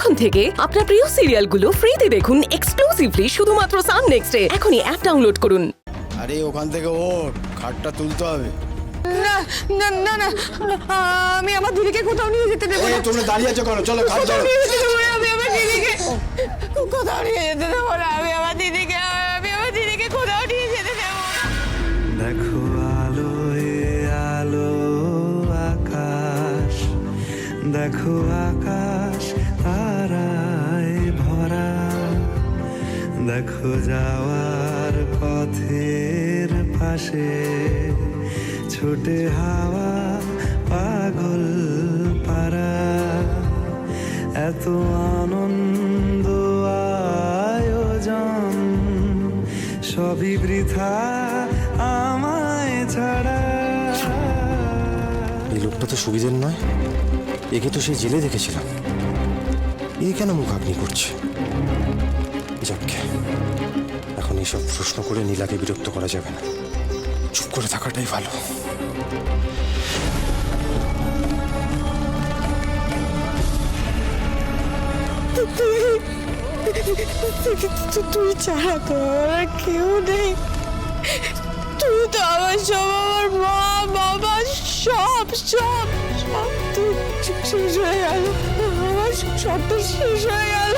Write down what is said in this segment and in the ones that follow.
এখন থেকে আপনার প্রিয় সিরিয়ালগুলো ফ্রিতে দেখুন এক্সক্লুসিভলি শুধুমাত্র সান নেক্সটে। এখনই অ্যাপ ডাউনলোড করুন। আরে ওখান থেকে ওঠ, খাটটা তুলতে হবে। না না না না, আমি আমার দিদিকে কোথাও নিয়ে যেতে দেবো না। তোমরা দাঁড়িয়ে আছো কেন? চলো খাট ধরো। নিয়ে যেতে দেবো না, আমি আমার দিদিকে কোথাও নিয়ে যেতে দেবো না। আমি আমার দিদিকে কোথাও নিয়ে যেতে দেবো না। দেখো আলোয় আলো আকাশ, দেখো আকাশ তারায় ভরা, দেখো যাওয়ার পথের পাশে ছোটে হাওয়া পাগল পারা, এত আনন্দ আয়োজন সবই বৃথা আমায় ছাড়া। এই লোকটা তো সুবিধের নয়, একে তো সেই জেলে দেখেছিলাম। এ কেন মুখাগ্নি করছে? যাকে এখন এইসব প্রশ্ন করে নীলাকে বিরক্ত করা যাবে না, চুপ করে থাকাটাই ভালো। তুই ছাড়া তো আমার কেউ নেই। তুই তো আমার সব, আমার মা বাবা সব সব সব তুই শেষ হয়ে গেল। আমার সব তো শেষ হয়ে গেল।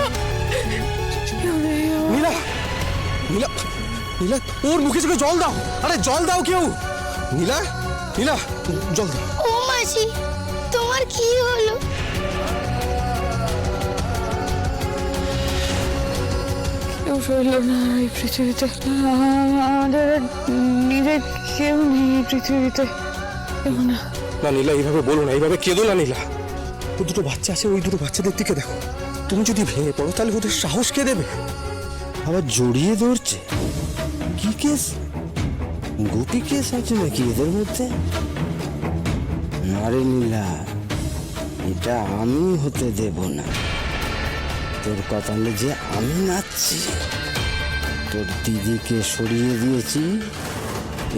নীলা, নীলা, নীলা, ওর মুখে চোখে জল দাও। আরে জল দাও কেউ। নীলা, নীলা, জল দাও। ও মাসি, তোমার কি হলো? কেউ রইল না এই পৃথিবীতে। আমাদের নিজের কেউ নেই এই পৃথিবীতে। কেউ না। না নীলা, এইভাবে বলো না, এইভাবে কেঁদো না নীলা। ও দুটো বাচ্চা আছে, ওই দুটো বাচ্চাদের দিকে দেখো। তুমি যদি ভেঙে পড়ো তাহলে ওদের সাহস কে দেবে? আবার জড়িয়ে ধরছে। কি কেস? গুপি কেস আছে নাকি এদের মধ্যে? না রে নীলা, এটা আমি হতে দেব না। তোর কপালে যে আমি নাচছি। তোর দিদিকে সরিয়ে দিয়েছি,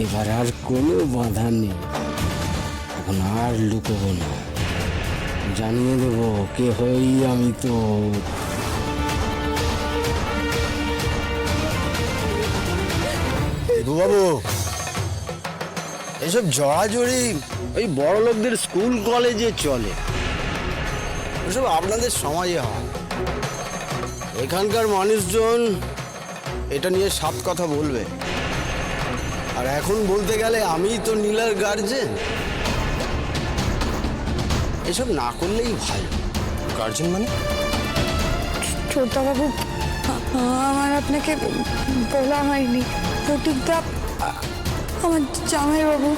এবার আর কোনো বাধা নেই। এখন আর লুকোবো না, জানিয়ে দেবো কে হই আমি। তো বাবু, এসব জড়াজড়ি ওই বড় লোকদের স্কুল কলেজে চলে, ওসব আপনাদের সমাজে হয়। এখানকার মানুষজন এটা নিয়ে সাত কথা বলবে, আর এখন বলতে গেলে আমি তো নীলার গার্জেন। এসব না করলেই ভালো। গার্জেন মানে? ছোটবাবু, আমার আপনাকে বলা হয়নি। প্রতীকদা আমার জামাইবাবু।